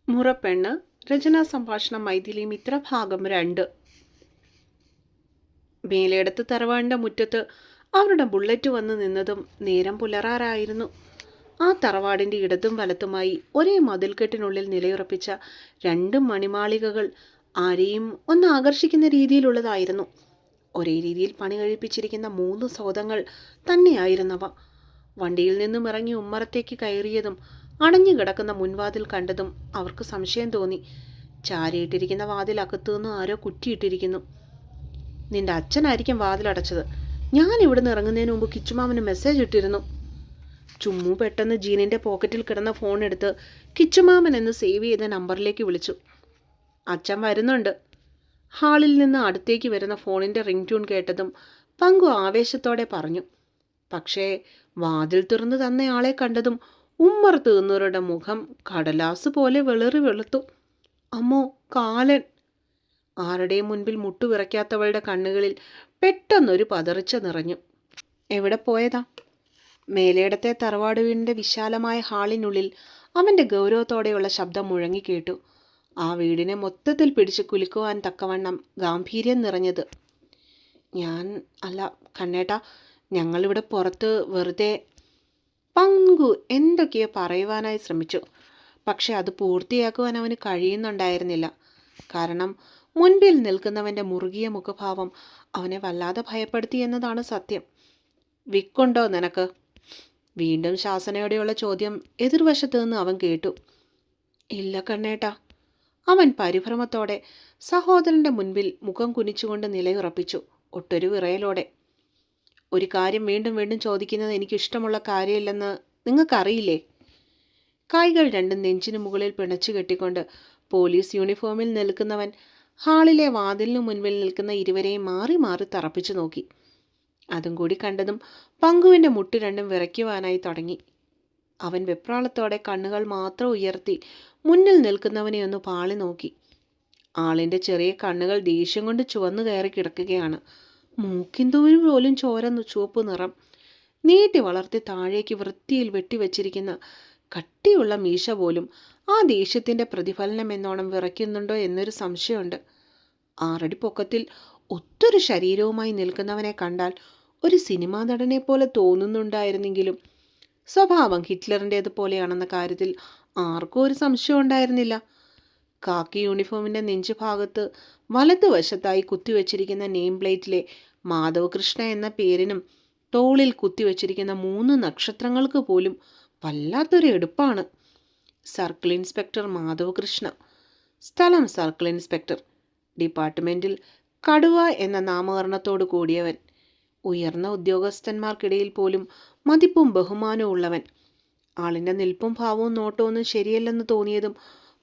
മുറപ്പെണ്ണ് രചനാ സംഭാഷണം മൈഥിലി മിത്ര ഭാഗം 2. മേലേടത്ത് തറവാടിൻ്റെ മുറ്റത്ത് അവരുടെ ബുള്ളറ്റ് വന്ന് നിന്നതും നേരം പുലരാറായിരുന്നു. ആ തറവാടിൻ്റെ ഇടത്തും വലത്തുമായി ഒരേ മതിൽക്കെട്ടിനുള്ളിൽ നിലയുറപ്പിച്ച 2 മണിമാളികകൾ ആരെയും ഒന്ന് ആകർഷിക്കുന്ന രീതിയിലുള്ളതായിരുന്നു. ഒരേ രീതിയിൽ പണി കഴിപ്പിച്ചിരിക്കുന്ന 3 സൗധങ്ങൾ തന്നെയായിരുന്നവ. വണ്ടിയിൽ നിന്നും ഇറങ്ങി ഉമ്മറത്തേക്ക് കയറിയതും അടഞ്ഞു കിടക്കുന്ന മുൻവാതിൽ കണ്ടതും അവർക്ക് സംശയം തോന്നി. ചാരിയിട്ടിരിക്കുന്ന വാതിൽ അകത്തുനിന്ന് ആരോ കുറ്റിയിട്ടിരിക്കുന്നു. നിന്റെ അച്ഛനായിരിക്കും വാതിലടച്ചത്. ഞാൻ ഇവിടുന്ന് ഇറങ്ങുന്നതിന് മുമ്പ് കിച്ചുമാമന് മെസ്സേജ് ഇട്ടിരുന്നു. ചുമ്മു പെട്ടെന്ന് ജീനിൻ്റെ പോക്കറ്റിൽ കിടന്ന ഫോൺ എടുത്ത് കിച്ചുമാമൻ എന്ന് സേവ് ചെയ്ത നമ്പറിലേക്ക് വിളിച്ചു. അച്ഛൻ വരുന്നുണ്ട്. ഹാളിൽ നിന്ന് അടുത്തേക്ക് വരുന്ന ഫോണിൻ്റെ റിംഗ് ട്യൂൺ കേട്ടതും പങ്കു ആവേശത്തോടെ പറഞ്ഞു. പക്ഷേ വാതിൽ തുറന്നു തന്നയാളെ കണ്ടതും ഉമ്മറത്ത് നിന്നവരുടെ മുഖം കടലാസ് പോലെ വെളുറി വെളുത്തു. അമ്മോ, കാലൻ! ആരുടെയും മുൻപിൽ മുട്ടുവിറയ്ക്കാത്തവളുടെ കണ്ണുകളിൽ പെട്ടെന്നൊരു പതറിച്ച നിറഞ്ഞു. എവിടെ പോയതാ? മേലേടത്തെ തറവാട് വീടിൻ്റെ വിശാലമായ ഹാളിനുള്ളിൽ അവൻ്റെ ഗൗരവത്തോടെയുള്ള ശബ്ദം മുഴങ്ങിക്കേട്ടു. ആ വീടിനെ മൊത്തത്തിൽ പിടിച്ച് കുലുക്കുവാൻ തക്കവണ്ണം ഗാംഭീര്യം നിറഞ്ഞത്. ഞാൻ അല്ല കണ്ണേട്ടാ, ഞങ്ങളിവിടെ പുറത്ത് വെറുതെ. പങ്കു എന്തൊക്കെയോ പറയുവാനായി ശ്രമിച്ചു. പക്ഷെ അത് പൂർത്തിയാക്കുവാൻ അവന് കഴിയുന്നുണ്ടായിരുന്നില്ല. കാരണം മുൻപിൽ നിൽക്കുന്നവൻ്റെ മുറുകിയ മുഖഭാവം അവനെ വല്ലാതെ ഭയപ്പെടുത്തി എന്നതാണ് സത്യം. വിക്കുണ്ടോ നിനക്ക്? വീണ്ടും ശാസനയോടെയുള്ള ചോദ്യം എതിർവശത്തു നിന്ന് അവൻ കേട്ടു. ഇല്ല കണ്ണേട്ടാ. അവൻ പരിഭ്രമത്തോടെ സഹോദരൻ്റെ മുൻപിൽ മുഖം കുനിച്ചുകൊണ്ട് നിലയുറപ്പിച്ചു, ഒട്ടൊരു വിറയലോടെ. ഒരു കാര്യം വീണ്ടും വീണ്ടും ചോദിക്കുന്നത് എനിക്കിഷ്ടമുള്ള കാര്യമില്ലെന്ന് നിങ്ങൾക്കറിയില്ലേ? കൈകൾ രണ്ടും നെഞ്ചിനു മുകളിൽ പിണച്ചു കെട്ടിക്കൊണ്ട് പോലീസ് യൂണിഫോമിൽ നിൽക്കുന്നവൻ ഹാളിലെ വാതിലിനു മുൻപിൽ നിൽക്കുന്ന ഇരുവരെയും മാറി മാറി തറപ്പിച്ചു നോക്കി. അതും കൂടി കണ്ടതും പങ്കുവിൻ്റെ മുട്ട് രണ്ടും വിറയ്ക്കുവാനായി തുടങ്ങി. അവൻ വെപ്രാളത്തോടെ കണ്ണുകൾ മാത്രം ഉയർത്തി മുന്നിൽ നിൽക്കുന്നവനെ ഒന്ന് പാളി നോക്കി. ആളിൻ്റെ ചെറിയ കണ്ണുകൾ ദേഷ്യം കൊണ്ട് ചുവന്നു കയറി കിടക്കുകയാണ്. മൂക്കിന്തൂവിന് പോലും ചോര ചുവപ്പ് നിറം. നീട്ടി വളർത്തി താഴേക്ക് വൃത്തിയിൽ വെട്ടിവെച്ചിരിക്കുന്ന കട്ടിയുള്ള മീശ പോലും ആ ദേഷ്യത്തിൻ്റെ പ്രതിഫലനം എന്നോണം വിറയ്ക്കുന്നുണ്ടോ എന്നൊരു സംശയമുണ്ട്. 6 അടി പൊക്കത്തിൽ ഒത്തൊരു ശരീരവുമായി നിൽക്കുന്നവനെ കണ്ടാൽ ഒരു സിനിമാ നടനെ പോലെ തോന്നുന്നുണ്ടായിരുന്നെങ്കിലും സ്വഭാവം ഹിറ്റ്ലറിൻ്റേതുപോലെയാണെന്ന കാര്യത്തിൽ ആർക്കും ഒരു സംശയം ഉണ്ടായിരുന്നില്ല. കാക്കി യൂണിഫോമിൻ്റെ നെഞ്ചുഭാഗത്ത് വലതുവശത്തായി കുത്തിവെച്ചിരിക്കുന്ന നെയിം പ്ലേറ്റിലെ മാധവകൃഷ്ണ എന്ന പേരിനും തോളിൽ കുത്തിവെച്ചിരിക്കുന്ന 3 നക്ഷത്രങ്ങൾക്ക് പോലും വല്ലാത്തൊരു എടുപ്പാണ്. സർക്കിൾ ഇൻസ്പെക്ടർ മാധവകൃഷ്ണ, സ്ഥലം സർക്കിൾ ഇൻസ്പെക്ടർ, ഡിപ്പാർട്ട്മെൻറ്റിൽ കടുവ എന്ന നാമകരണത്തോടു കൂടിയവൻ, ഉയർന്ന ഉദ്യോഗസ്ഥന്മാർക്കിടയിൽ പോലും മതിപ്പും ബഹുമാനവും ഉള്ളവൻ. ആളിൻ്റെ നിൽപ്പും ഭാവവും നോട്ടമൊന്നും ശരിയല്ലെന്ന് തോന്നിയതും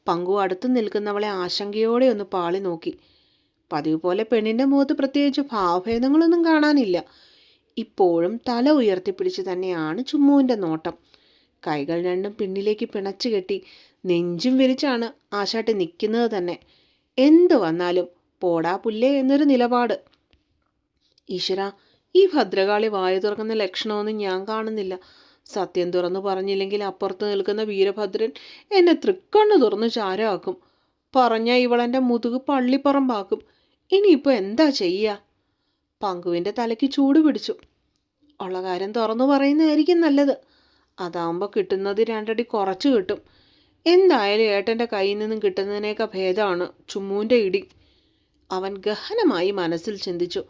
പങ്കു അടുത്ത് നിൽക്കുന്നവളെ ആശങ്കയോടെ ഒന്ന് പാളി നോക്കി. പതിവ് പോലെ പെണ്ണിൻ്റെ മുഖത്ത് പ്രത്യേകിച്ച് ഭാവഭേദങ്ങളൊന്നും കാണാനില്ല. ഇപ്പോഴും തല ഉയർത്തിപ്പിടിച്ച് തന്നെയാണ് ചുമ്മുവിൻ്റെ നോട്ടം. കൈകൾ രണ്ടും പിന്നിലേക്ക് പിണച്ചു കെട്ടി നെഞ്ചും വിരിച്ചാണ് ആശാട്ടി നിൽക്കുന്നത് തന്നെ. എന്തു വന്നാലും പോടാ പുല്ലേ എന്നൊരു നിലപാട്. ഈശ്വര, ഈ ഭദ്രകാളി വായു തുറക്കുന്ന ലക്ഷണമൊന്നും ഞാൻ കാണുന്നില്ല. സത്യം തുറന്നു പറഞ്ഞില്ലെങ്കിൽ അപ്പുറത്ത് നിൽക്കുന്ന വീരഭദ്രൻ എന്നെ തൃക്കണ്ണ് തുറന്ന് ചാരമാക്കും. പറഞ്ഞാൽ ഇവളെൻ്റെ മുതുക് പള്ളിപ്പറമ്പാക്കും. ഇനിയിപ്പോൾ എന്താ ചെയ്യുക? പങ്കുവിൻ്റെ തലയ്ക്ക് ചൂട് പിടിച്ചു. ഉള്ള കാര്യം തുറന്നു പറയുന്നതായിരിക്കും നല്ലത്. അതാകുമ്പോൾ കിട്ടുന്നത് 2 അടി കുറച്ച് കിട്ടും. എന്തായാലും ഏട്ടൻ്റെ കയ്യിൽ നിന്നും കിട്ടുന്നതിനേക്കാൾ ഭേദമാണ് ചുമ്മുവിൻ്റെ ഇടി. അവൻ ഗഹനമായി മനസ്സിൽ ചിന്തിച്ചു.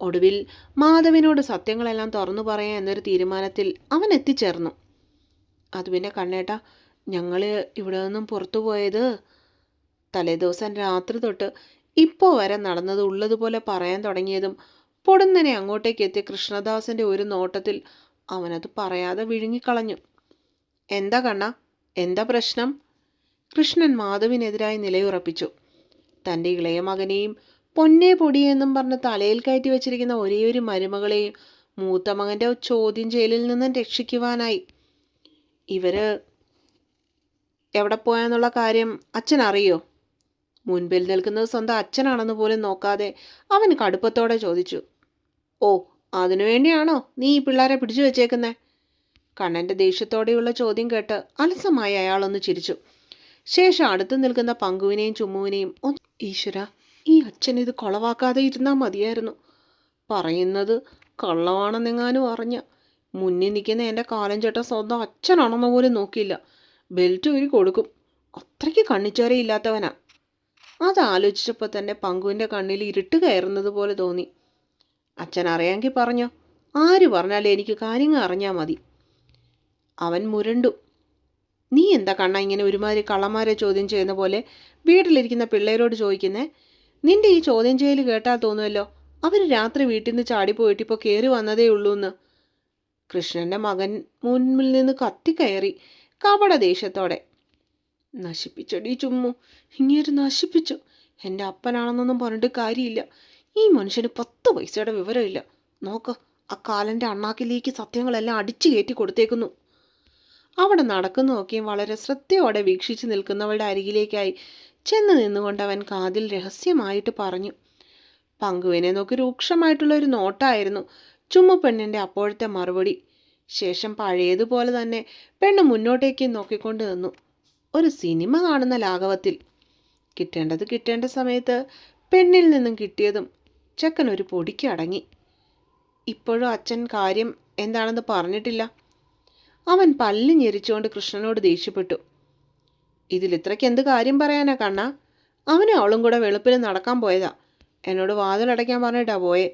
ഒടുവിൽ മാധവിനോട് സത്യങ്ങളെല്ലാം തുറന്നു പറയാൻ എന്നൊരു തീരുമാനത്തിൽ അവൻ എത്തിച്ചേർന്നു. അത് പിന്നെ കണ്ണേട്ടാ, ഞങ്ങൾ ഇവിടെ നിന്നും പുറത്തു പോയത് തലേദിവസം രാത്രി തൊട്ട് ഇപ്പോൾ വരെ നടന്നത് ഉള്ളതുപോലെ പറയാൻ തുടങ്ങിയതും പൊടുന്നനെ അങ്ങോട്ടേക്ക് എത്തിയ കൃഷ്ണദാസിൻ്റെ ഒരു നോട്ടത്തിൽ അവനത് പറയാതെ വിഴുങ്ങിക്കളഞ്ഞു. എന്താ കണ്ണ, എന്താ പ്രശ്നം? കൃഷ്ണൻ മാധവിനെതിരായി നിലയുറപ്പിച്ചു. തൻ്റെ ഇളയ മകനെയും പൊന്നേ പൊടിയെന്നും പറഞ്ഞ് തലയിൽ കയറ്റി വെച്ചിരിക്കുന്ന ഒരേയൊരു മരുമകളെയും മൂത്ത മകൻ്റെ ചോദ്യം ചെയ്യലിൽ നിന്നും രക്ഷിക്കുവാനായി. ഇവര് എവിടെ പോയെന്നുള്ള കാര്യം അച്ഛൻ അറിയോ? മുൻപിൽ നിൽക്കുന്നത് സ്വന്തം അച്ഛനാണെന്ന് പോലും നോക്കാതെ അവൻ കടുപ്പത്തോടെ ചോദിച്ചു. ഓ, അതിനുവേണ്ടിയാണോ നീ ഈ പിള്ളേരെ പിടിച്ചു വെച്ചേക്കുന്നേ? കണ്ണൻ്റെ ദേഷ്യത്തോടെയുള്ള ചോദ്യം കേട്ട് അലസമായി അയാളൊന്ന് ചിരിച്ചു. ശേഷം അടുത്ത് നിൽക്കുന്ന പങ്കുവിനെയും ചുമ്മുവിനെയും ഈശ്വര, ഈ അച്ഛൻ ഇത് കൊളവാക്കാതെ ഇരുന്നാൽ മതിയായിരുന്നു. പറയുന്നത് കള്ളമാണെന്നെങ്ങാനും അറിഞ്ഞ മുന്നിൽ നിൽക്കുന്ന എൻ്റെ കാലം ചേട്ടൻ സ്വന്തം അച്ഛനാണെന്ന് പോലും നോക്കിയില്ല. ബെൽറ്റ് ഊരി കൊടുക്കും. അത്രയ്ക്ക് കണ്ണിച്ചോരയില്ലാത്തവനാ. അതാലോചിച്ചപ്പോൾ തന്നെ പങ്കുവിൻ്റെ കണ്ണിൽ ഇരുട്ട് കയറുന്നത് പോലെ തോന്നി. അച്ഛൻ അറിയാമെങ്കിൽ പറഞ്ഞോ, ആര് പറഞ്ഞാലും എനിക്ക് കാര്യങ്ങൾ അറിഞ്ഞാൽ മതി. അവൻ മുരണ്ടു. നീ എന്താ കണ്ണ ഇങ്ങനെ ഒരുമാതിരി കള്ളന്മാരെ ചോദ്യം ചെയ്യുന്ന പോലെ വീട്ടിലിരിക്കുന്ന പിള്ളേരോട് ചോദിക്കുന്നേ? നിന്റെ ഈ ചോദ്യം ചെയ്യൽ കേട്ടാൽ തോന്നുമല്ലോ അവർ രാത്രി വീട്ടിൽ നിന്ന് ചാടിപ്പോയിട്ട് ഇപ്പോൾ കയറി വന്നതേ ഉള്ളൂ എന്ന്. കൃഷ്ണൻ്റെ മകൻ മുൻപിൽ നിന്ന് കത്തിക്കയറി കപട ദേഷ്യത്തോടെ. നശിപ്പിച്ചടി ചുമ്മു, ഇങ്ങേര് നശിപ്പിച്ചു. എൻ്റെ അപ്പനാണെന്നൊന്നും പറഞ്ഞിട്ട് കാര്യമില്ല. ഈ മനുഷ്യന് 10 പൈസയുടെ വിവരമില്ല. നോക്ക്, ആ കാലൻ്റെ അണ്ണാക്കിലേക്ക് സത്യങ്ങളെല്ലാം അടിച്ചു കയറ്റി കൊടുത്തേക്കുന്നു. അവിടെ നടക്കുന്നു നോക്കിയും വളരെ ശ്രദ്ധയോടെ വീക്ഷിച്ച് നിൽക്കുന്നവളുടെ അരികിലേക്കായി ചെന്ന് നിന്നുകൊണ്ട് അവൻ കാതിൽ രഹസ്യമായിട്ട് പറഞ്ഞു. പങ്കുവിനെ നോക്കി രൂക്ഷമായിട്ടുള്ള ഒരു നോട്ടായിരുന്നു ചുമ്മു പെണ്ണിൻ്റെ അപ്പോഴത്തെ മറുപടി. ശേഷം പഴയതുപോലെ തന്നെ പെണ്ണ് മുന്നോട്ടേക്ക് നോക്കിക്കൊണ്ട് നിന്നു, ഒരു സിനിമ കാണുന്ന ലാഘവത്തിൽ. കിട്ടേണ്ടത് കിട്ടേണ്ട സമയത്ത് പെണ്ണിൽ നിന്നും കിട്ടിയതും ചെക്കൻ ഒരു പൊടിക്ക് അടങ്ങി. ഇപ്പോഴും അച്ഛൻ കാര്യം എന്താണെന്ന് പറഞ്ഞിട്ടില്ല. അവൻ പല്ല് ഞെരിച്ചുകൊണ്ട് കൃഷ്ണനോട് ദേഷ്യപ്പെട്ടു. ഇതിലിത്രയ്ക്ക് എന്ത് കാര്യം പറയാനാ കണ്ണ? അവനും അവളും കൂടെ വെളുപ്പിൽ നടക്കാൻ പോയതാ. എന്നോട് വാതിലടയ്ക്കാൻ പറഞ്ഞിട്ടാ പോയെ.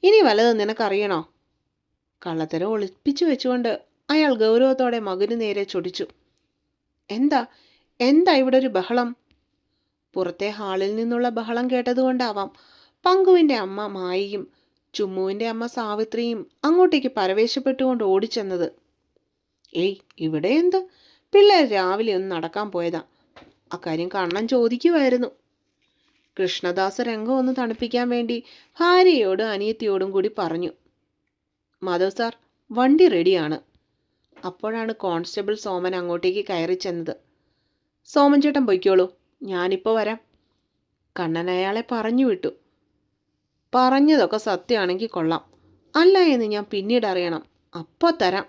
ഇനി വല്ലതും നിനക്കറിയണോ? കള്ളത്തരം ഒളിപ്പിച്ചു വെച്ചുകൊണ്ട് അയാൾ ഗൗരവത്തോടെ മകന് നേരെ ചൊടിച്ചു. എന്താ എന്താ ഇവിടെ ഒരു ബഹളം? പുറത്തെ ഹാളിൽ നിന്നുള്ള ബഹളം കേട്ടതുകൊണ്ടാവാം പങ്കുവിൻ്റെ അമ്മ മായയും ചുമ്മുവിൻ്റെ അമ്മ സാവിത്രിയും അങ്ങോട്ടേക്ക് പരവേശപ്പെട്ടുകൊണ്ട് ഓടിച്ചെന്നത്. ഏയ്, ഇവിടെ എന്ത്? പിള്ളേർ രാവിലെ ഒന്ന് നടക്കാൻ പോയതാ. അക്കാര്യം കണ്ണൻ ചോദിക്കുമായിരുന്നു. കൃഷ്ണദാസ് രംഗം ഒന്ന് തണുപ്പിക്കാൻ വേണ്ടി ഭാര്യയോടും അനിയത്തിയോടും കൂടി പറഞ്ഞു. മാധവ് സാർ, വണ്ടി റെഡിയാണ്. അപ്പോഴാണ് കോൺസ്റ്റബിൾ സോമൻ അങ്ങോട്ടേക്ക് കയറി ചെന്നത്. സോമൻ ചേട്ടൻ പൊയ്ക്കോളൂ, ഞാനിപ്പോൾ വരാം. കണ്ണൻ അയാളെ പറഞ്ഞു വിട്ടു. പറഞ്ഞതൊക്കെ സത്യമാണെങ്കിൽ കൊള്ളാം, അല്ല എന്ന് ഞാൻ പിന്നീട് അറിയണം, അപ്പോൾ തരാം.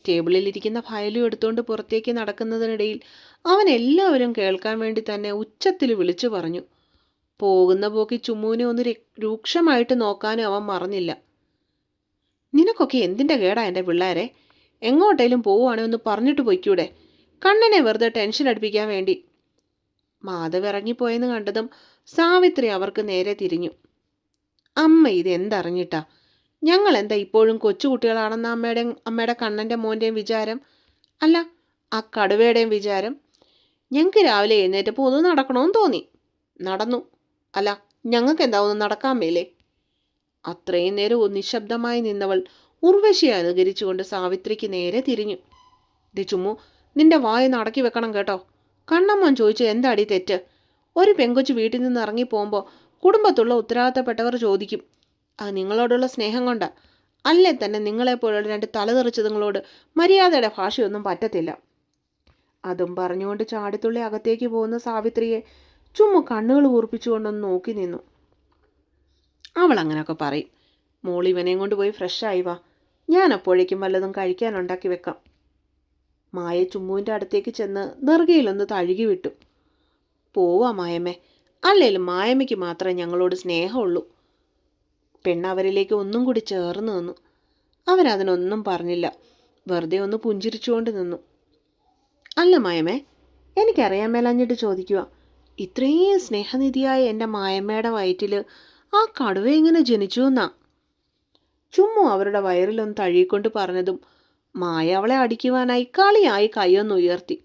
ടേബിളിലിരിക്കുന്ന ഫയലും എടുത്തുകൊണ്ട് പുറത്തേക്ക് നടക്കുന്നതിനിടയിൽ അവൻ എല്ലാവരും കേൾക്കാൻ വേണ്ടി തന്നെ ഉച്ചത്തിൽ വിളിച്ചു പറഞ്ഞു. പോകുന്ന പോക്കി ചുമ്മുവിനെ ഒന്ന് രൂക്ഷമായിട്ട് നോക്കാനും അവൻ മറന്നില്ല. നിനക്കൊക്കെ എന്തിൻ്റെ കേടാ എൻ്റെ പിള്ളേരെ? എങ്ങോട്ടേലും പോവുകയാണെങ്കിൽ ഒന്ന് പറഞ്ഞിട്ട് പൊയ്ക്കൂടെ? കണ്ണനെ വെറുതെ ടെൻഷൻ അടുപ്പിക്കാൻ വേണ്ടി. മാധവ് ഇറങ്ങിപ്പോയെന്ന് കണ്ടതും സാവിത്രി അവർക്ക് നേരെ തിരിഞ്ഞു. അമ്മ ഇതെന്തറിഞ്ഞിട്ടാ? ഞങ്ങൾ എന്താ ഇപ്പോഴും കൊച്ചുകുട്ടികളാണെന്ന അമ്മയുടെ കണ്ണൻ്റെ മോൻ്റെയും വിചാരം? അല്ല, ആ കടുവയുടെയും വിചാരം? ഞങ്ങൾക്ക് രാവിലെ എഴുന്നേറ്റപ്പോൾ ഒന്ന് നടക്കണമെന്ന് തോന്നി, നടന്നു. അല്ല, ഞങ്ങൾക്ക് എന്താ ഒന്ന് നടക്കാൻ മേലേ? അത്രയും നേരം നിശബ്ദമായി നിന്നവൾ ഉർവശിയെ അനുകരിച്ചുകൊണ്ട് സാവിത്രിക്ക് നേരെ തിരിഞ്ഞു. ദേ ചുമ്മു, നിന്റെ വായൊന്ന് അടക്കി വെക്കണം കേട്ടോ. കണ്ണമ്മൻ ചോദിച്ചു എന്താടി തെറ്റ്? ഒരു പെങ്കൊച്ചു വീട്ടിൽ നിന്ന് ഇറങ്ങിപ്പോകുമ്പോൾ കുടുംബത്തുള്ള ഉത്തരവാദിത്തപ്പെട്ടവർ ചോദിക്കും, അത് നിങ്ങളോടുള്ള സ്നേഹം കൊണ്ടാ. അല്ലേ തന്നെ നിങ്ങളെപ്പോലുള്ള 2 തലതെറിച്ചതുങ്ങളോട് മര്യാദയുടെ ഭാഷയൊന്നും പറ്റത്തില്ല. അതും പറഞ്ഞുകൊണ്ട് ചാടിത്തുള്ളി അകത്തേക്ക് പോകുന്ന സാവിത്രിയെ ചുമ്മാ കണ്ണുകൾ കൂർപ്പിച്ചുകൊണ്ടൊന്ന് നോക്കി നിന്നു. അവൾ അങ്ങനെയൊക്കെ പറയും. മോൾ ഇവനെയും കൊണ്ട് പോയി ഫ്രഷായി വാ, ഞാൻ അപ്പോഴേക്കും വല്ലതും കഴിക്കാനുണ്ടാക്കി വെക്കാം. മായ ചുമ്മുവിൻ്റെ അടുത്തേക്ക് ചെന്ന് നെറുകയിലൊന്ന് തഴുകി വിട്ടു. പോവാ മായമ്മേ, അല്ലേലും മായമ്മയ്ക്ക് മാത്രമേ ഞങ്ങളോട് സ്നേഹമുള്ളൂ. പെണ്ണവരിലേക്ക് ഒന്നും കൂടി ചേർന്ന് നിന്നു. അവരതിനൊന്നും പറഞ്ഞില്ല, വെറുതെ ഒന്ന് പുഞ്ചിരിച്ചുകൊണ്ട് നിന്നു. അല്ല മായമ്മേ, എനിക്കറിയാൻ മേലഞ്ഞിട്ട് ചോദിക്കുക, ഇത്രയും സ്നേഹനിധിയായ എൻ്റെ മായമ്മയുടെ വയറ്റിൽ ആ കടുവ എങ്ങനെ ജനിച്ചു എന്നാ? ചുമ്മു അവരുടെ വയറിലൊന്ന് തഴുകിക്കൊണ്ട് പറഞ്ഞതും മായ അവളെ അടിക്കുവാനായി കളിയായി കൈയൊന്ന് ഉയർത്തി.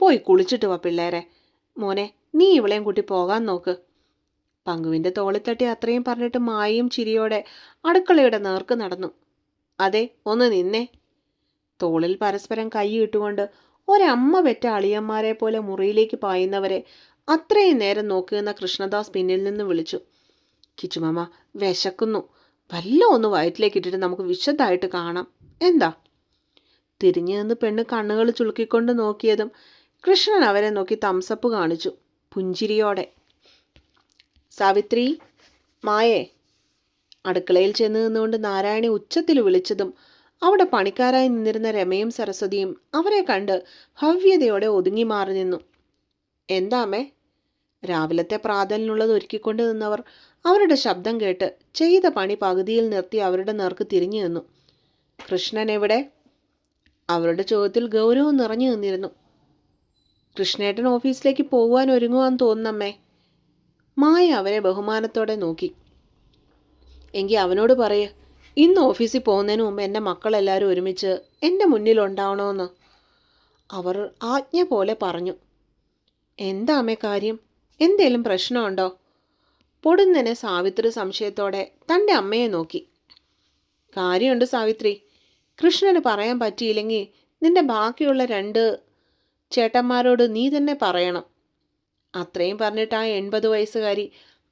പോയി കുളിച്ചിട്ട് വാ പിള്ളേരെ. മോനെ, നീ ഇവളെയും കൂട്ടി പോകാൻ നോക്ക്. പങ്കുവിൻ്റെ തോളിത്തട്ടി അത്രയും പറഞ്ഞിട്ട് മായയും ചിരിയോടെ അടുക്കളയുടെ നേർക്ക് നടന്നു. അതെ, ഒന്ന് നിന്നേ. തോളിൽ പരസ്പരം കൈയിട്ടുകൊണ്ട് ഒരമ്മ പെറ്റ അളിയന്മാരെ പോലെ മുറിയിലേക്ക് പായുന്നവരെ അത്രയും നേരം നോക്കിയെന്ന കൃഷ്ണദാസ് പിന്നിൽ നിന്ന് വിളിച്ചു. കിച്ചുമാമ, വിശക്കുന്നു. വല്ല ഒന്ന് വയറ്റിലേക്ക് ഇട്ടിട്ട് നമുക്ക് വിശദമായിട്ട് കാണാം, എന്താ? തിരിഞ്ഞു നിന്ന് പെണ്ണ് കണ്ണുകൾ ചുളുക്കിക്കൊണ്ട് നോക്കിയതും കൃഷ്ണൻ അവരെ നോക്കി തംസപ്പ് കാണിച്ചു പുഞ്ചിരിയോടെ. സാവിത്രി, മായേ. അടുക്കളയിൽ ചെന്ന് നിന്നുകൊണ്ട് നാരായണി ഉച്ചത്തിൽ വിളിച്ചതും അവിടെ പണിക്കാരായി നിന്നിരുന്ന രമയും സരസ്വതിയും അവരെ കണ്ട് ഭവ്യതയോടെ ഒതുങ്ങി മാറി നിന്നു. എന്താ അമ്മേ? രാവിലത്തെ പ്രാതലിനുള്ളത് ഒരുക്കിക്കൊണ്ട് നിന്നവർ അവരുടെ ശബ്ദം കേട്ട് ചെയ്ത പണി പകുതിയിൽ നിർത്തി അവരുടെ നേർക്ക് തിരിഞ്ഞു നിന്നു. കൃഷ്ണൻ എവിടെ? അവരുടെ ചോദ്യത്തിൽ ഗൗരവം നിറഞ്ഞു നിന്നിരുന്നു. കൃഷ്ണേട്ടൻ ഓഫീസിലേക്ക് പോകുവാൻ ഒരുങ്ങുവാന്ന് തോന്നുന്നമ്മേ. മായ അവരെ ബഹുമാനത്തോടെ നോക്കി. എങ്കിൽ അവനോട് പറയ്, ഇന്ന് ഓഫീസിൽ പോകുന്നതിന് മുമ്പ് എൻ്റെ മക്കളെല്ലാവരും ഒരുമിച്ച് എൻ്റെ മുന്നിലുണ്ടാവണമെന്ന്. അവർ ആജ്ഞ പോലെ പറഞ്ഞു. എന്താ അമ്മേ കാര്യം? എന്തേലും പ്രശ്നമുണ്ടോ? പൊടുന്നനെ സാവിത്രി സംശയത്തോടെ തൻ്റെ അമ്മയെ നോക്കി. കാര്യമുണ്ട് സാവിത്രി. കൃഷ്ണന് പറയാൻ പറ്റിയില്ലെങ്കിൽ നിന്റെ ബാക്കിയുള്ള 2 ചേട്ടന്മാരോട് നീ തന്നെ പറയണം. അത്രയും പറഞ്ഞിട്ട് ആ 80 വയസ്സുകാരി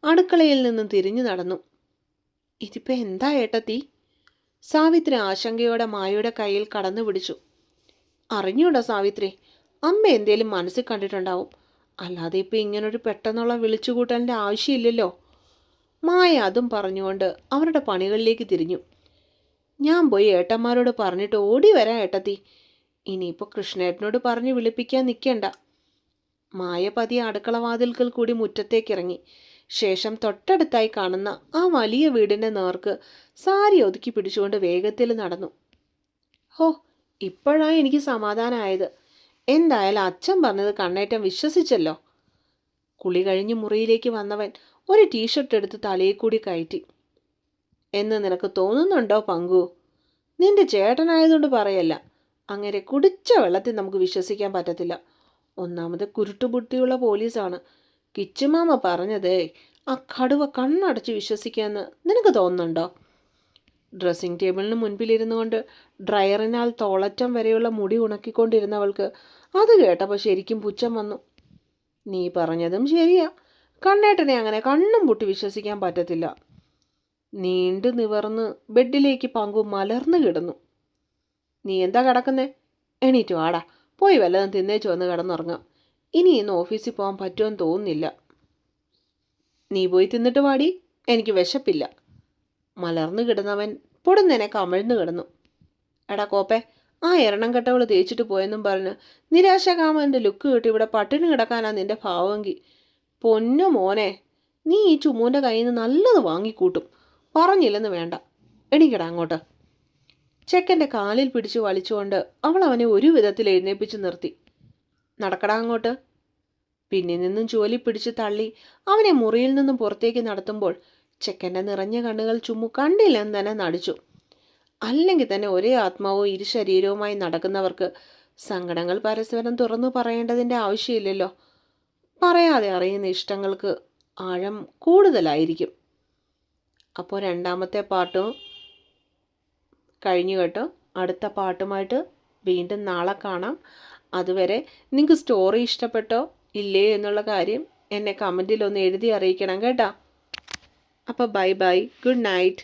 അടുക്കളയിൽ നിന്നും തിരിഞ്ഞു നടന്നു. ഇതിപ്പോൾ എന്താ ഏട്ടത്തി? സാവിത്രി ആശങ്കയോടെ മായയുടെ കയ്യിൽ കടന്നു പിടിച്ചു. അറിഞ്ഞൂടാ സാവിത്രി, അമ്മ എന്തേലും മനസ്സിൽ കണ്ടിട്ടുണ്ടാവും. അല്ലാതെ ഇപ്പം ഇങ്ങനൊരു പെട്ടെന്നുള്ള വിളിച്ചുകൂട്ടലിൻ്റെ ആവശ്യമില്ലല്ലോ. മായ അതും പറഞ്ഞുകൊണ്ട് അവരുടെ പണികളിലേക്ക് തിരിഞ്ഞു. ഞാൻ പോയി ഏട്ടന്മാരോട് പറഞ്ഞിട്ട് ഓടി വരാം ഏട്ടത്തി. ഇനിയിപ്പോൾ കൃഷ്ണേട്ടനോട് പറഞ്ഞ് വിളിപ്പിക്കാൻ നിൽക്കേണ്ട. മായ പതിയെ അടുക്കളവാതിൽക്കൽ കൂടി മുറ്റത്തേക്കിറങ്ങി. ശേഷം തൊട്ടടുത്തായി കാണുന്ന ആ വലിയ വീടിൻ്റെ നേർക്ക് സാരി ഒതുക്കി പിടിച്ചുകൊണ്ട് വേഗത്തിൽ നടന്നു. ഹോ, ഇപ്പോഴാണ് എനിക്ക് സമാധാനമായത്. എന്തായാലും അച്ഛൻ പറഞ്ഞത് കണ്ണേറ്റം വിശ്വസിച്ചല്ലോ. കുളി കഴിഞ്ഞ് മുറിയിലേക്ക് വന്നവൻ ഒരു ടീഷർട്ട് എടുത്ത് തലയിൽ കൂടി കയറ്റി. എന്ന് നിനക്ക് തോന്നുന്നുണ്ടോ പങ്കു? നിന്റെ ചേട്ടനായതുകൊണ്ട് പറയല്ല. അങ്ങനെ കുടിച്ച വെള്ളത്തിൽ നമുക്ക് വിശ്വസിക്കാൻ പറ്റത്തില്ല. ഒന്നാമത് കുരുട്ടുബുദ്ധിയുള്ള പോലീസാണ്. കിച്ചുമാമ പറഞ്ഞതേ ആ കടുവ കണ്ണടച്ച് വിശ്വസിക്കാമെന്ന് നിനക്ക് തോന്നുന്നുണ്ടോ? ഡ്രസ്സിംഗ് ടേബിളിന് മുൻപിലിരുന്നു കൊണ്ട് ഡ്രയറിനാൽ തോളറ്റം വരെയുള്ള മുടി ഉണക്കിക്കൊണ്ടിരുന്നവൾക്ക് അത് കേട്ടപ്പോൾ ശരിക്കും പുച്ഛം വന്നു. നീ പറഞ്ഞതും ശരിയാ. കണ്ണേട്ടനെ അങ്ങനെ കണ്ണും പൂട്ടി വിശ്വസിക്കാൻ പറ്റത്തില്ല. നീണ്ടു നിവർന്ന് ബെഡിലേക്ക് പങ്കു മലർന്നു കിടന്നു. നീ എന്താ കിടക്കുന്നേ? എണീറ്റു വാടാ, പോയി വല്ലതും തിന്നേച്ചു വന്ന് കിടന്നുറങ്ങാം. ഇനി ഇന്ന് ഓഫീസിൽ പോകാൻ പറ്റുമെന്ന് തോന്നുന്നില്ല. നീ പോയി തിന്നിട്ട് വാടി, എനിക്ക് വിശപ്പില്ല. മലർന്നു കിടന്നവൻ പൊടുന്നനെ കമിഴ്ന്നു കിടന്നു. എടാ കോപ്പേ, ആ എരണം കെട്ടവൾ തേച്ചിട്ട് പോയെന്നും പറഞ്ഞ് നിരാശകാമൻ്റെ ലുക്ക് കിട്ടി ഇവിടെ പട്ടിണി കിടക്കാനാ നിന്റെ ഭാവമെങ്കിൽ പൊന്നു മോനെ, നീ ഈ ചുമൂൻ്റെ കയ്യിൽ നിന്ന് നല്ലത് വാങ്ങിക്കൂട്ടും. പറഞ്ഞില്ലെന്ന് വേണ്ട. എണീക്കടാ അങ്ങോട്ട്. ചെക്കൻ്റെ കാലിൽ പിടിച്ചു വലിച്ചുകൊണ്ട് അവൾ അവനെ ഒരു വിധത്തിൽ എഴുന്നേൽപ്പിച്ചു നിർത്തി. നടക്കടാ അങ്ങോട്ട്. പിന്നിൽ നിന്നും ചുവലി പിടിച്ച് തള്ളി അവനെ മുറിയിൽ നിന്നും പുറത്തേക്ക് നടത്തുമ്പോൾ ചെക്കൻ്റെ നിറഞ്ഞ കണ്ണുകൾ ചുമ്മു കണ്ടില്ലെന്ന് തന്നെ നടിച്ചു. അല്ലെങ്കിൽ തന്നെ ഒരേ ആത്മാവോ ഇരു ശരീരവുമായി നടക്കുന്നവർക്ക് സങ്കടങ്ങൾ പരസ്പരം തുറന്നു പറയേണ്ടതിൻ്റെ ആവശ്യമില്ലല്ലോ. പറയാതെ അറിയുന്ന ഇഷ്ടങ്ങൾക്ക് ആഴം കൂടുതലായിരിക്കും. അപ്പോൾ 2ാമത്തെ പാട്ടും കഴിഞ്ഞു കേട്ടോ. അടുത്ത പാട്ടുമായിട്ട് വീണ്ടും നാളെ കാണാം. അതുവരെ നിങ്ങൾക്ക് സ്റ്റോറി ഇഷ്ടപ്പെട്ടോ ഇല്ലേ എന്നുള്ള കാര്യം എന്നെ കമൻറ്റിൽ ഒന്ന് എഴുതി അറിയിക്കണം കേട്ടോ. അപ്പോൾ ബൈ ബൈ, ഗുഡ് നൈറ്റ്.